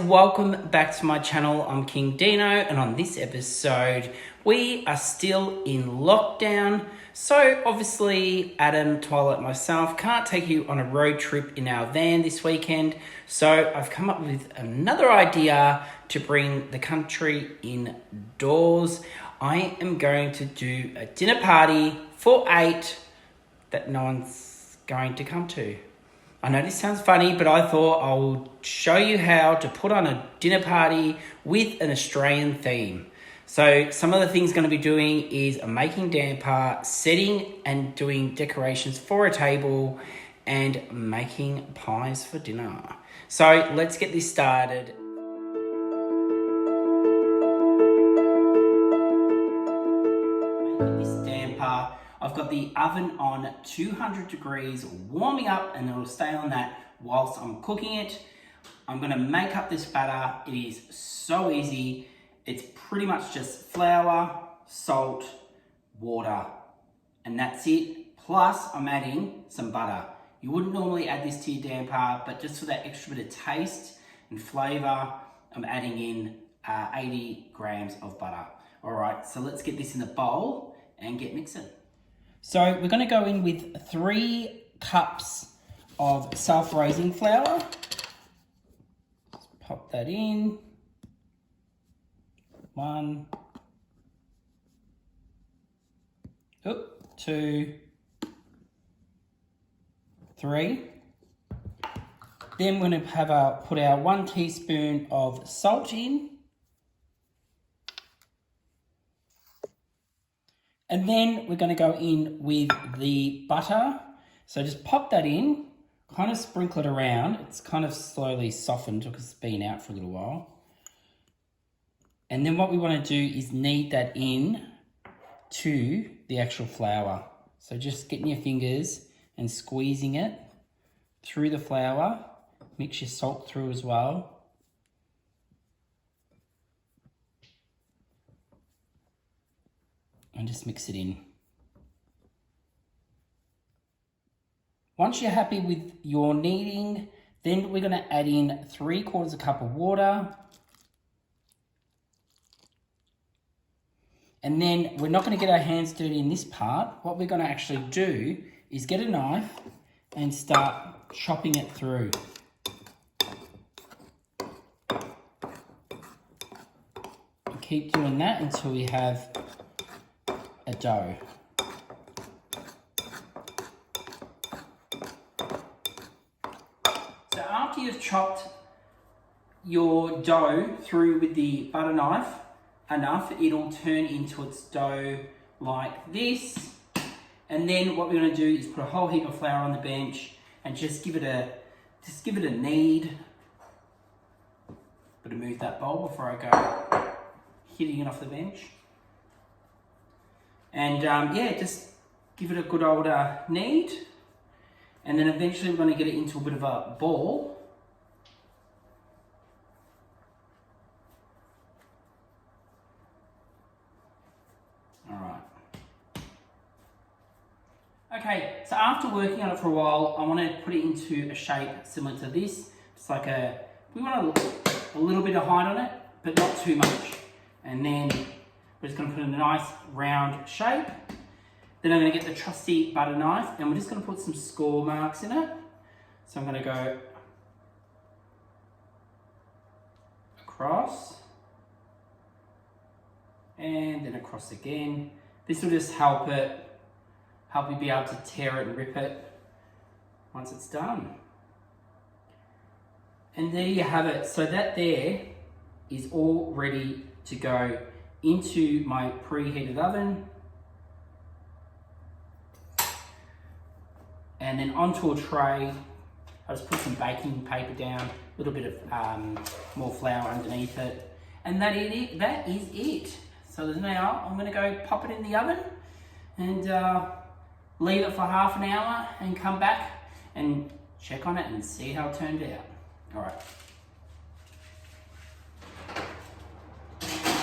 welcome back to my channel. I'm King Dino, and on this episode we are still in lockdown, so obviously Adam, Twilight, myself can't take you on a road trip in our van this weekend, so I've come up with another idea to bring the country indoors. I am going to do a dinner party for 8 that no one's going to come to. I know this sounds funny, but I thought I would show you how to put on a dinner party with an Australian theme. So some of the things I'm going to be doing is making damper, setting and doing decorations for a table, and making pies for dinner. So let's get this started. Making this damper, I've got the oven on 200 degrees warming up, and it'll stay on that whilst I'm cooking it. I'm going to make up this batter. It is so easy. It's pretty much just flour, salt, water, and that's it. Plus I'm adding some butter. You wouldn't normally add this to your damper, but just for that extra bit of taste and flavour, I'm adding in 80 grams of butter. All right, so let's get this in the bowl and get mixing. So we're going to go in with 3 cups of self-raising flour. Just pop that in. 1, 2, 3. Then we're going to put our 1 teaspoon of salt in. And then we're going to go in with the butter. So just pop that in, kind of sprinkle it around. It's kind of slowly softened because it's been out for a little while. And then what we want to do is knead that in to the actual flour. So just getting your fingers and squeezing it through the flour. Mix your salt through as well. And just mix it in. Once you're happy with your kneading, then we're going to add in 3/4 cup of water. And then we're not going to get our hands dirty in this part. What we're going to actually do is get a knife and start chopping it through. And keep doing that until we have a dough. So after you've chopped your dough through with the butter knife enough, it'll turn into its dough like this. And then what we're going to do is put a whole heap of flour on the bench and just give it a knead. Better move that bowl before I go hitting it off the bench. And yeah, just give it a good old knead. And then eventually we're going to get it into a bit of a ball. Okay, so after working on it for a while, I want to put it into a shape similar to this. It's like we want a little bit of height on it, but not too much. And then we're just going to put it in a nice round shape. Then I'm going to get the trusty butter knife, and we're just going to put some score marks in it. So I'm going to go across, and then across again. This will just help you be able to tear it and rip it once it's done. And there you have it. So that there is all ready to go into my preheated oven. And then onto a tray, I just put some baking paper down, a little bit of more flour underneath it. And that is it. So now I'm gonna go pop it in the oven and leave it for half an hour and come back and check on it and see how it turned out. All right.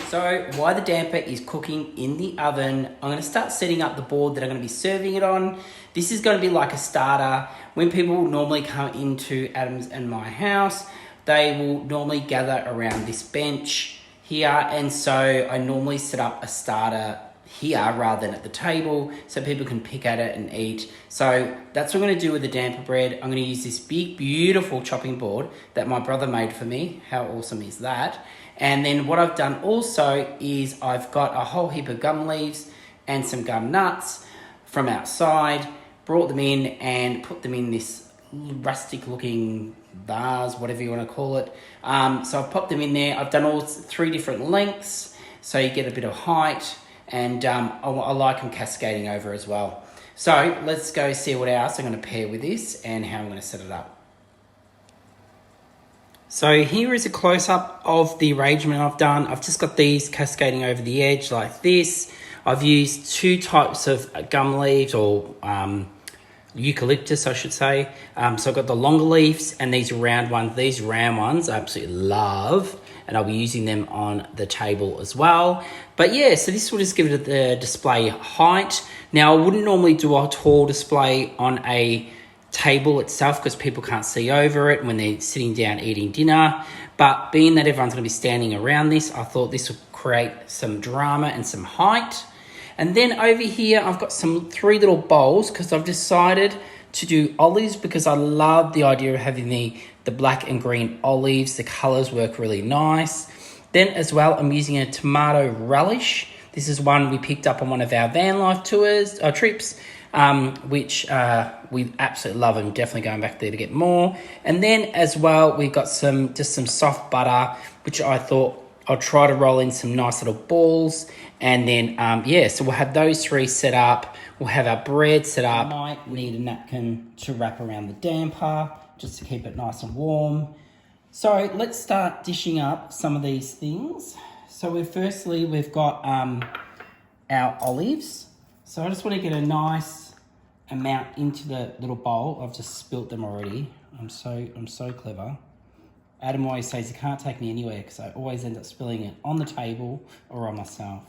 So while the damper is cooking in the oven, I'm going to start setting up the board that I'm going to be serving it on. This is going to be like a starter. When people normally come into Adam's and my house, they will normally gather around this bench here, and so I normally set up a starter here rather than at the table so people can pick at it and eat. So that's what I'm going to do with the damper bread. I'm going to use this big, beautiful chopping board that my brother made for me. How awesome is that? And then what I've done also is I've got a whole heap of gum leaves and some gum nuts from outside, brought them in and put them in this rustic looking vase, whatever you want to call it. So I've popped them in there. I've done all 3 different lengths so you get a bit of height, and I like them cascading over as well. So let's go see what else I'm going to pair with this and how I'm going to set it up. So here is a close-up of the arrangement I've done. I've just got these cascading over the edge like this. I've used 2 types of gum leaves, or eucalyptus, I should say. So I've got the longer leaves and these round ones. These round ones I absolutely love, and I'll be using them on the table as well. But yeah, so this will just give it the display height. Now, I wouldn't normally do a tall display on a table itself because people can't see over it when they're sitting down eating dinner. But being that everyone's going to be standing around this, I thought this would create some drama and some height. And then over here, I've got 3 little bowls because I've decided to do olives because I love the idea of having the black and green olives. The colours work really nice. Then as well, I'm using a tomato relish. This is one we picked up on one of our van life trips, which we absolutely love, and definitely going back there to get more. And then as well, we've got some soft butter, which I thought I'll try to roll in some nice little balls. And then, so we'll have those 3 set up. We'll have our bread set up. I might need a napkin to wrap around the damper just to keep it nice and warm. So let's start dishing up some of these things. So we've got our olives. So I just want to get a nice amount into the little bowl. I've just spilt them already. I'm so clever. Adam always says he can't take me anywhere because I always end up spilling it on the table or on myself.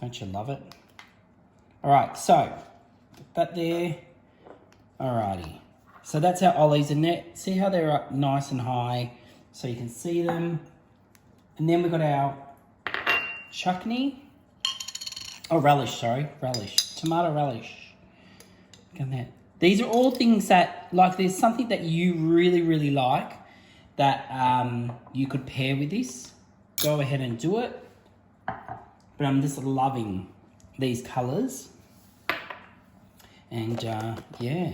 Don't you love it? All right, so put that there. Alrighty. So that's our olives in there. See how they're up nice and high so you can see them. And then we've got our chutney. Oh, relish, sorry. Relish. Tomato relish. Look at that. These are all things that, like, there's something that you really, really like that you could pair with this. Go ahead and do it. But I'm just loving these colours. And yeah.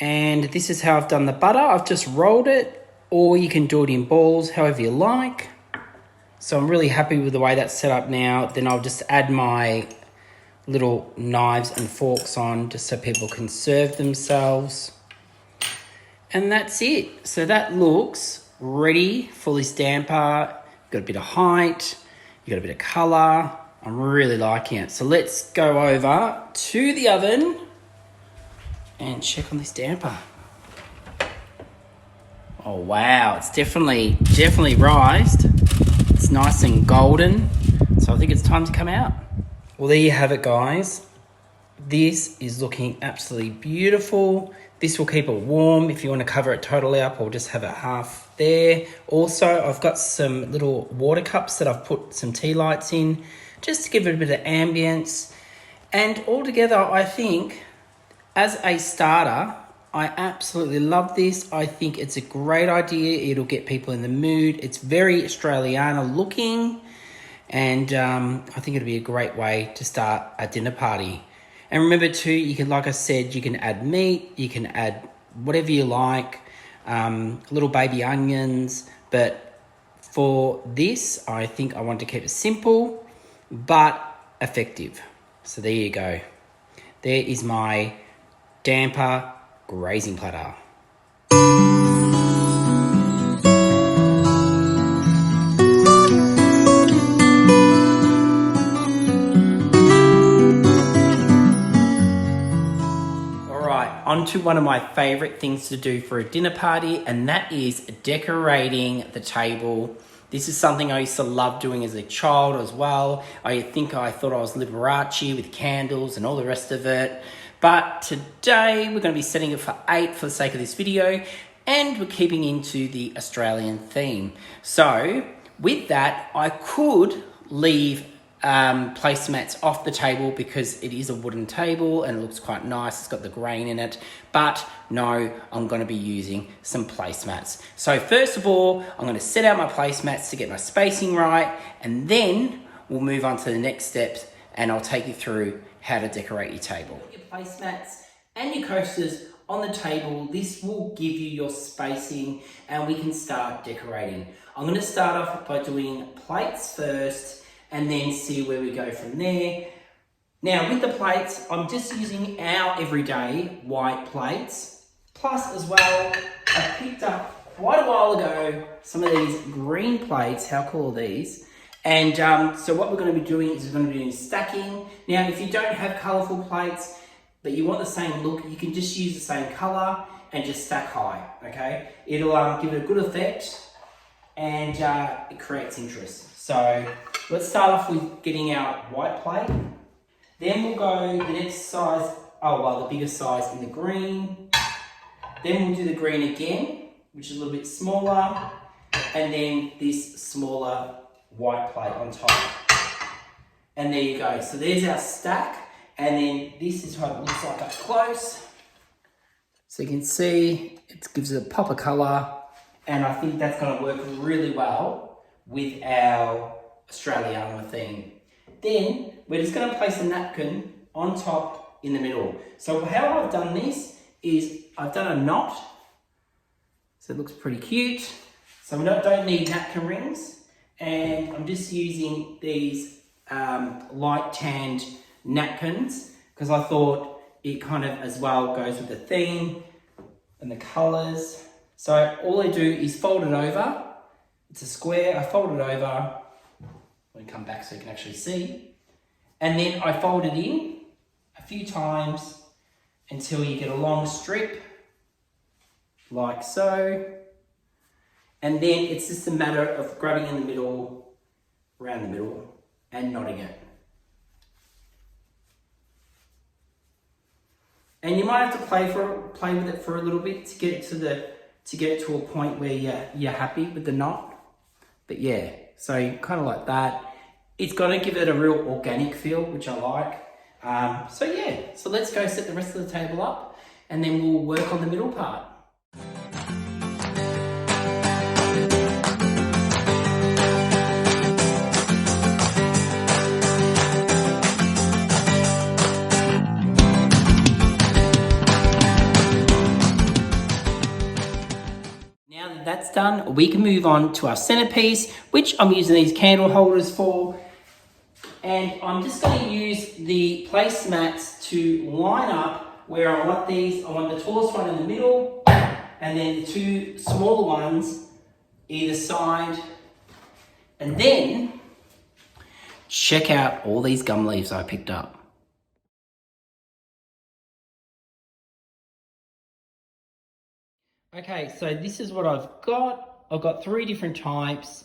And this is how I've done the butter. I've just rolled it, or you can do it in balls, however you like. So I'm really happy with the way that's set up now. Then I'll just add my little knives and forks on just so people can serve themselves. And that's it. So that looks ready for this damper. Got a bit of height, you got a bit of colour. I'm really liking it. So let's go over to the oven and check on this damper. Oh wow, it's definitely rised. It's nice and golden. So I think it's time to come out. Well, there you have it, guys. This is looking absolutely beautiful. This will keep it warm if you want to cover it totally up or just have it half there. Also, I've got some little water cups that I've put some tea lights in just to give it a bit of ambience. And altogether, I think, as a starter, I absolutely love this. I think it's a great idea. It'll get people in the mood. It's very Australiana looking. And I think it'll be a great way to start a dinner party. And remember too, you can, like I said, you can add meat, you can add whatever you like, little baby onions. But for this, I think I want to keep it simple, but effective. So there you go. There is my damper grazing platter. On to one of my favourite things to do for a dinner party, and that is decorating the table. This is something I used to love doing as a child as well. I thought I was Liberace with candles and all the rest of it. But today we're going to be setting it for 8 for the sake of this video. and we're keeping into the Australian theme. So with that, I could leave placemats off the table because it is a wooden table and it looks quite nice. It's got the grain in it, but no, I'm going to be using some placemats. So first of all, I'm going to set out my placemats to get my spacing right, and then we'll move on to the next steps and I'll take you through how to decorate your table. Put your placemats and your coasters on the table. This will give you your spacing and we can start decorating. I'm going to start off by doing plates first and then see where we go from there. Now with the plates, I'm just using our everyday white plates. Plus as well, I picked up quite a while ago some of these green plates. How cool are these? And so what we're going to be doing is we're going to be doing stacking. Now if you don't have colourful plates, but you want the same look, you can just use the same colour and just stack high, okay? It'll give it a good effect and it creates interest. So let's start off with getting our white plate. Then we'll go the next size, the biggest size in the green. Then we'll do the green again, which is a little bit smaller. And then this smaller white plate on top. And there you go. So there's our stack. And then this is what it looks like up close. So you can see it gives it a pop of colour. And I think that's going to work really well with our Australiana theme. Then we're just going to place a napkin on top in the middle. So how I've done this is I've done a knot. So it looks pretty cute. So we don't need napkin rings. And I'm just using these light tanned napkins because I thought it kind of as well goes with the theme and the colours. So all I do is fold it over. It's a square, I fold it over. Let me come back so you can actually see. And then I fold it in a few times until you get a long strip, like so. And then it's just a matter of grabbing in the middle, around the middle, and knotting it. And you might have to play with it for a little bit to get it to a point where you're happy with the knot. But yeah, so kind of like that. It's going to give it a real organic feel, which I like. So let's go set the rest of the table up and then we'll work on the middle part. That's done, we can move on to our centerpiece, which I'm using these candle holders for. And I'm just going to use the placemats to line up where I want these. I want the tallest one in the middle and then the two smaller ones either side. And then check out all these gum leaves I picked up. Okay, so this is what I've got. I've got three different types.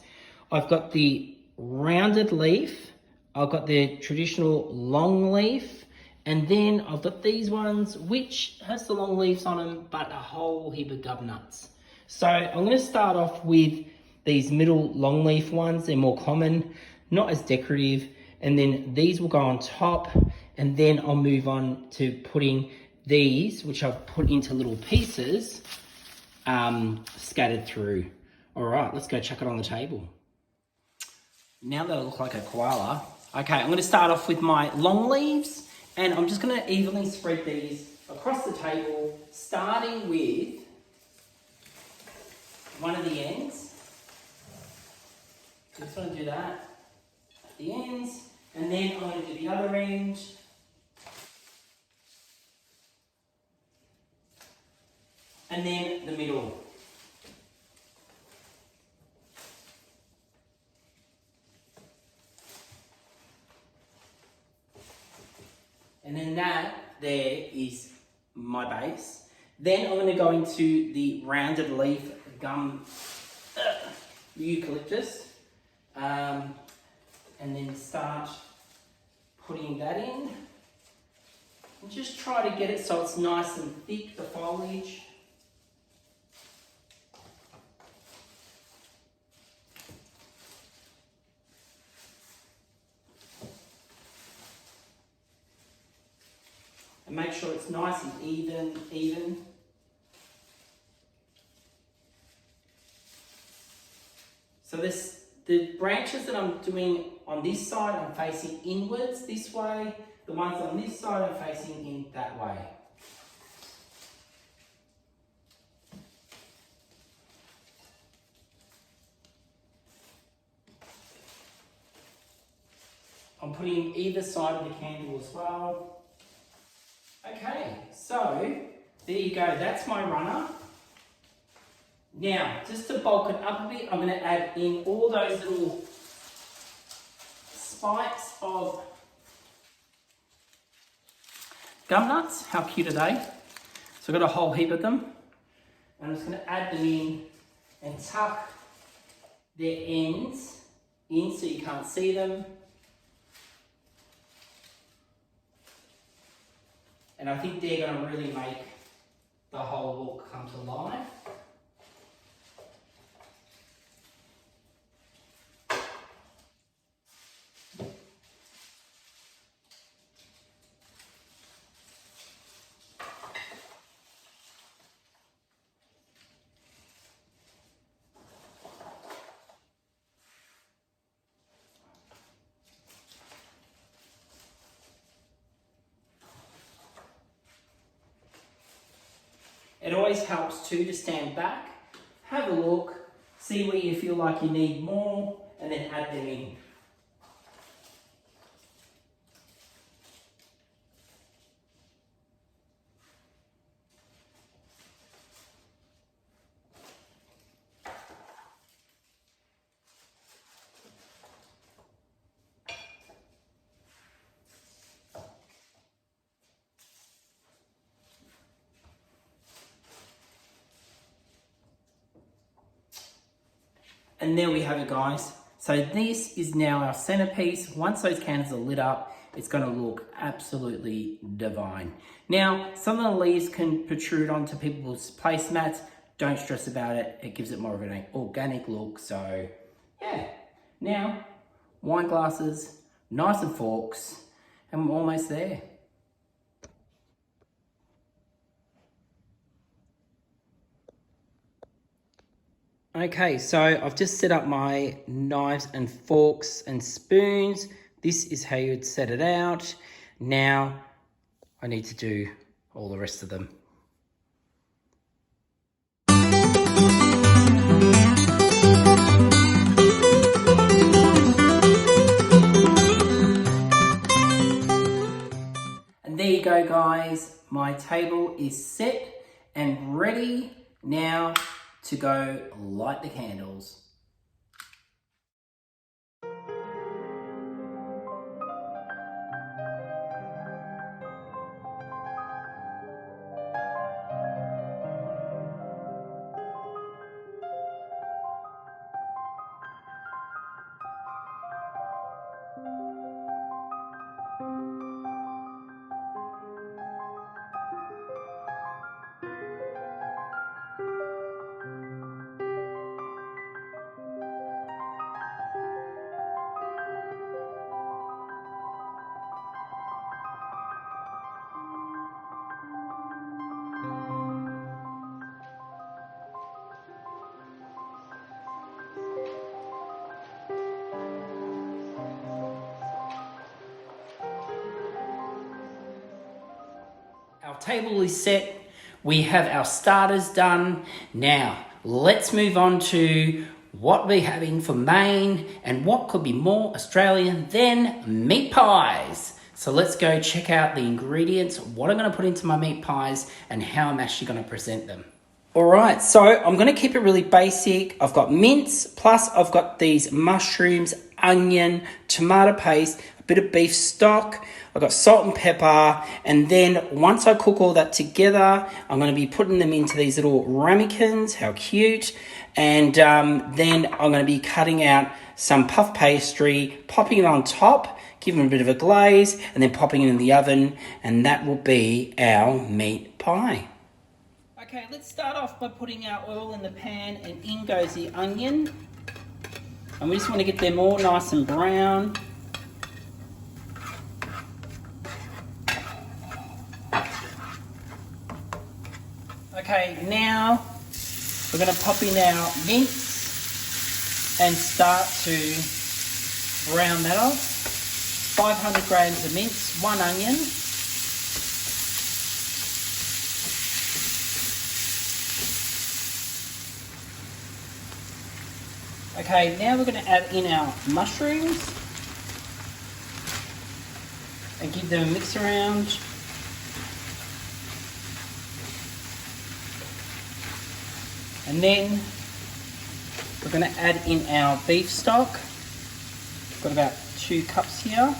I've got the rounded leaf, I've got the traditional long leaf, and then I've got these ones which has the long leaves on them but a whole heap of gum nuts. So I'm going to start off with these middle long leaf ones. They're more common, not as decorative, and then these will go on top, and then I'll move on to putting these, which I've put into little pieces, scattered through. All right, let's go chuck it on the table. Now that I look like a koala, okay, I'm going to start off with my long leaves, and I'm just going to evenly spread these across the table, starting with one of the ends. So just want to do that at the ends, and then I'm going to do the other end. And then the middle. And then that there is my base. Then I'm going to go into the rounded leaf gum eucalyptus. And then start putting that in. And just try to get it so it's nice and thick, the foliage. and make sure it's nice and even. So the branches that I'm doing on this side, I'm facing inwards this way. The ones on this side, I'm facing in that way. I'm putting either side of the candle as well. Okay, so there you go, that's my runner. Now, just to bulk it up a bit, I'm going to add in all those little spikes of gum nuts. How cute are they? So I've got a whole heap of them. I'm just going to add them in and tuck their ends in so you can't see them. And I think they're going to really make the whole look come to life. It always helps too to stand back, have a look, see where you feel like you need more, and then add them in. And there we have it, guys. So this is now our centerpiece. Once those candles are lit up, it's going to look absolutely divine. Now, some of the leaves can protrude onto people's placemats. Don't stress about it. It gives it more of an organic look. So yeah. Now, wine glasses, knives and forks, and we're almost there. Okay, so I've just set up my knives and forks and spoons. This is how you'd set it out. Now I need to do all the rest of them. And there you go, guys. My table is set and ready now to go light the candles. Our table is set. We have our starters done. Now, let's move on to what we're having for main and what could be more Australian than meat pies. So let's go check out the ingredients, what I'm going to put into my meat pies and how I'm actually going to present them. All right, so I'm going to keep it really basic. I've got mince, plus I've got these mushrooms, onion, tomato paste, a bit of beef stock. I've got salt and pepper. And then once I cook all that together, I'm going to be putting them into these little ramekins. How cute. And then I'm going to be cutting out some puff pastry, popping it on top, giving it a bit of a glaze, and then popping it in the oven. And that will be our meat pie. Okay, let's start off by putting our oil in the pan, and in goes the onion. And we just want to get them all nice and brown. Okay, now we're going to pop in our mince and start to brown that off. 500 grams of mince, 1 onion. Okay, now we're going to add in our mushrooms and give them a mix around. And then we're going to add in our beef stock. Got about 2 cups here.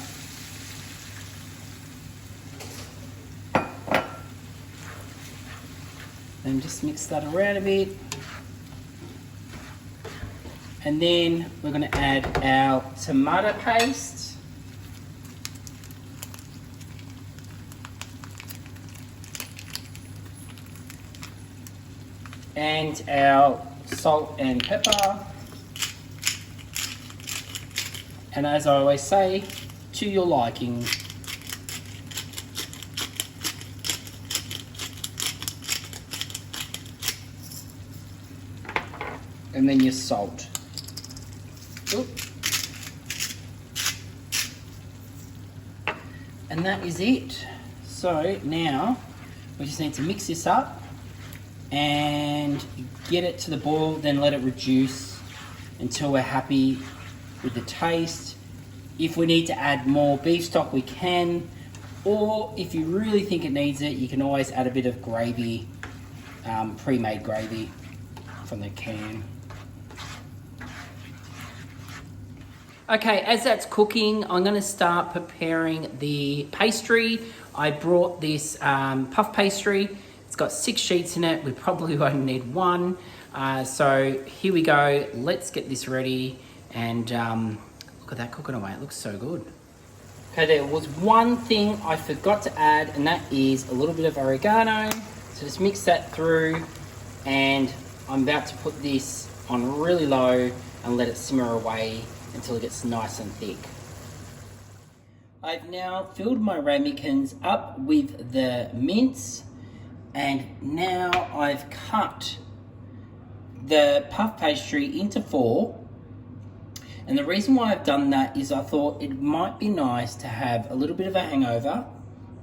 And just mix that around a bit. And then we're going to add our tomato paste. And our salt and pepper. And as I always say, to your liking. And then your salt. Oop. And that is it. So now we just need to mix this up and get it to the boil, then let it reduce until we're happy with the taste. If we need to add more beef stock, we can, or if you really think it needs it, you can always add a bit of gravy, pre-made gravy from the can. Okay, as that's cooking, I'm going to start preparing the pastry. I brought this puff pastry. It's got 6 sheets in it. We probably won't need 1. So here we go. Let's get this ready. And look at that cooking away. It looks so good. Okay, there was one thing I forgot to add, and that is a little bit of oregano. So just mix that through. And I'm about to put this on really low and let it simmer away until it gets nice and thick. I've now filled my ramekins up with the mince, and now I've cut the puff pastry into 4. And the reason why I've done that is I thought it might be nice to have a little bit of a hangover,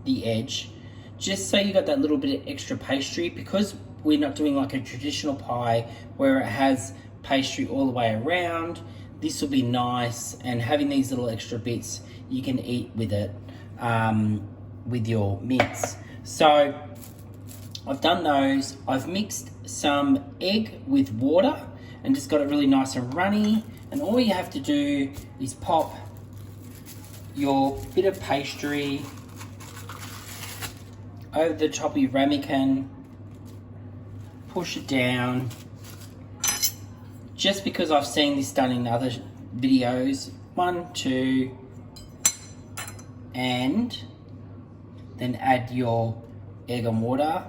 the edge, just so you got that little bit of extra pastry, because we're not doing like a traditional pie where it has pastry all the way around. This will be nice, and having these little extra bits you can eat with it, with your mince. So I've done those. I've mixed some egg with water and just got it really nice and runny. And all you have to do is pop your bit of pastry over the top of your ramekin, push it down. Just because I've seen this done in other videos. 1, 2, and then add your egg and water.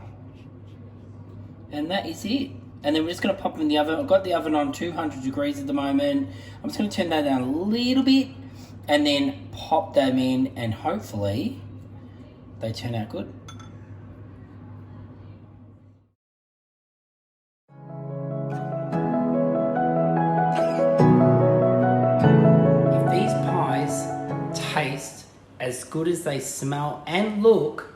And that is it. And then we're just going to pop them in the oven. I've got the oven on 200 degrees at the moment. I'm just going to turn that down a little bit and then pop them in, and hopefully they turn out good. If these pies taste as good as they smell and look,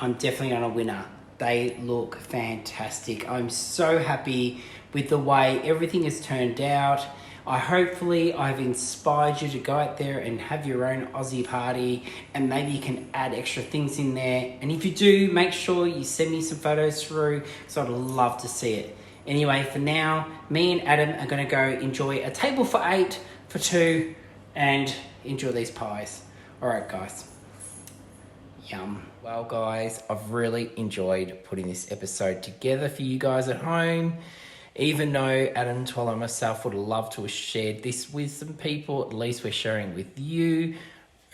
I'm definitely on a winner. They look fantastic. I'm so happy with the way everything has turned out. Hopefully I've inspired you to go out there and have your own Aussie party, and maybe you can add extra things in there. And if you do, make sure you send me some photos through, so I'd love to see it. Anyway, for now, me and Adam are going to go enjoy a table for 8 for 2 and enjoy these pies. All right, guys. Yum. Well, guys, I've really enjoyed putting this episode together for you guys at home. Even though Adam, Twala, and myself would love to have shared this with some people, at least we're sharing with you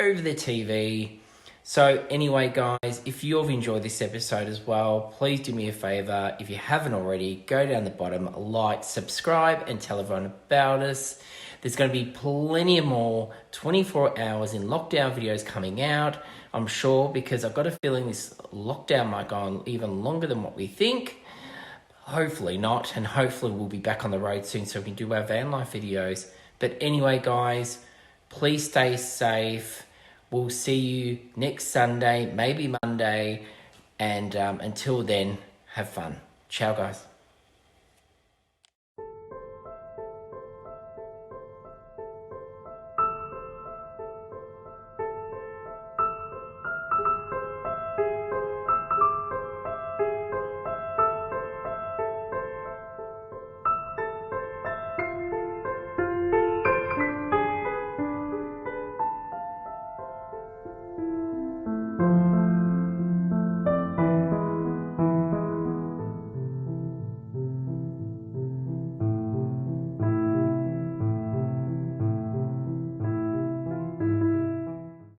over the TV. So anyway, guys, if you've enjoyed this episode as well, please do me a favor. If you haven't already, go down the bottom, like, subscribe, and tell everyone about us. There's going to be plenty of more 24 hours in lockdown videos coming out, I'm sure, because I've got a feeling this lockdown might go on even longer than what we think. Hopefully not, and hopefully we'll be back on the road soon so we can do our van life videos. But anyway, guys, please stay safe. We'll see you next Sunday, maybe Monday, and until then, have fun. Ciao, guys.